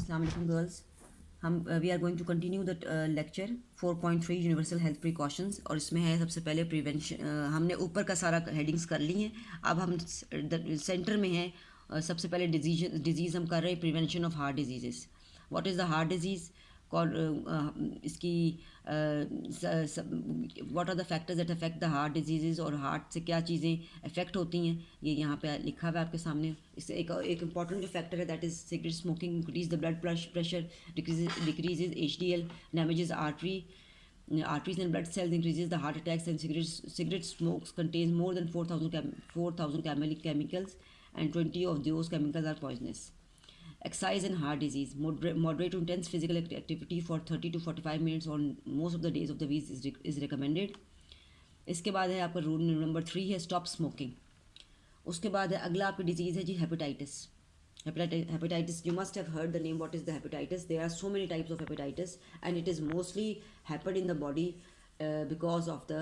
अस्सलाम वालेकुम गर्ल्स। हम we are going to continue the lecture 4.3 universal health precautions, और इसमें है सबसे पहले प्रिवेंशन। हमने ऊपर का सारा हेडिंग्स कर ली हैं। अब हम सेंटर में हैं। सबसे पहले डिजीज़ हम कर रहे हैं prevention of heart disease. What is the heart disease? इसकी what are the factors that affect the heart disease, और हार्ट से क्या चीज़ें अफेक्ट होती हैं, ये यहाँ पे लिखा हुआ है आपके सामने। इससे एक इंपॉर्टेंट जो फैक्टर है that is cigarette smoking increase the blood pressure, decreases HDL, damages arteries and blood cells, increases the heart attacks, and cigarette smokes contains more than 4,000 chemicals, and 20 of those chemicals are poisonous. Exercise and heart disease. Moderate to intense physical activity for 30 to 45 minutes on most of the days of the week is recommended. इसके बाद है आपका rule number 3 है stop smoking. उसके बाद है अगला आपकी डिजीज़ है जी hepatitis. Hepatitis, you must have heard the name. What is the hepatitis? There are so many types of hepatitis, and it is mostly happened in the body because of the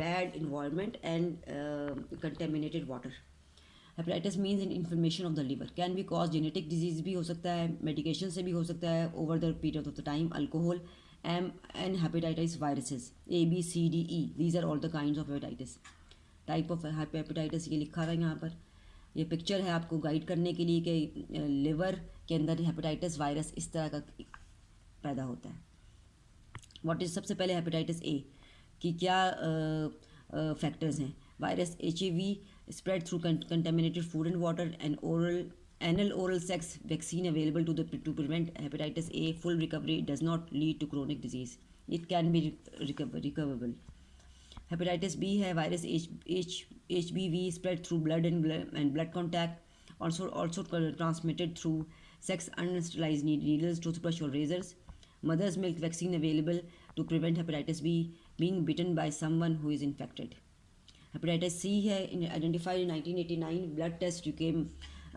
bad environment and contaminated water. Hepatitis means an inflammation of the liver. Can be caused genetic disease भी हो सकता है, medication से भी हो सकता है over the period of the time, alcohol, and hepatitis viruses A, B, C, D, E. These are all the kinds of hepatitis. Type of hepatitis ये लिखा हुआ है यहाँ पर। ये पिक्चर है आपको गाइड करने के लिए कि लिवर के अंदर हेपेटाइटिस वायरस इस तरह का पैदा होता है। व्हाट इज सबसे पहले हेपेटाइटिस ए की क्या फैक्टर्स हैं? Virus HIV spread through contaminated food and water, and anal oral sex vaccine available to prevent hepatitis A. Full recovery does not lead to chronic disease. It can be recoverable. Hepatitis B है virus HBV spread through blood and blood contact, also transmitted through sex, unsterilized needles, toothbrush or razors. Mother's milk vaccine available to prevent hepatitis B being bitten by someone who is infected. Hepatitis C है identified in 1989. Blood test became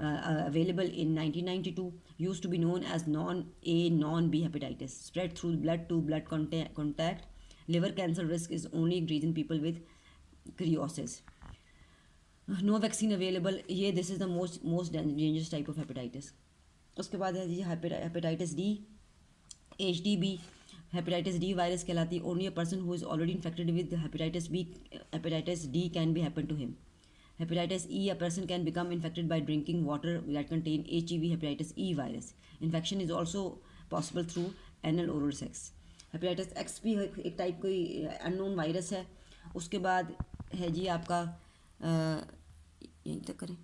available in 1992. Used to be known as non-A non-B hepatitis. Spread through blood to blood contact. Liver cancer risk is only increased in people with cirrhosis. No vaccine available. ये this is the most dangerous type of hepatitis. उसके बाद है जी hepatitis D, HDB. Hepatitis D virus कहलाती है. Only a person who is already infected with hepatitis D can be happen to him. Hepatitis E, a person can become infected by drinking water that contain HIV hepatitis E virus. Infection is also possible through anal oral sex. Hepatitis X भी एक type कोई unknown virus है। उसके बाद है जी आपका यहीं तक करें।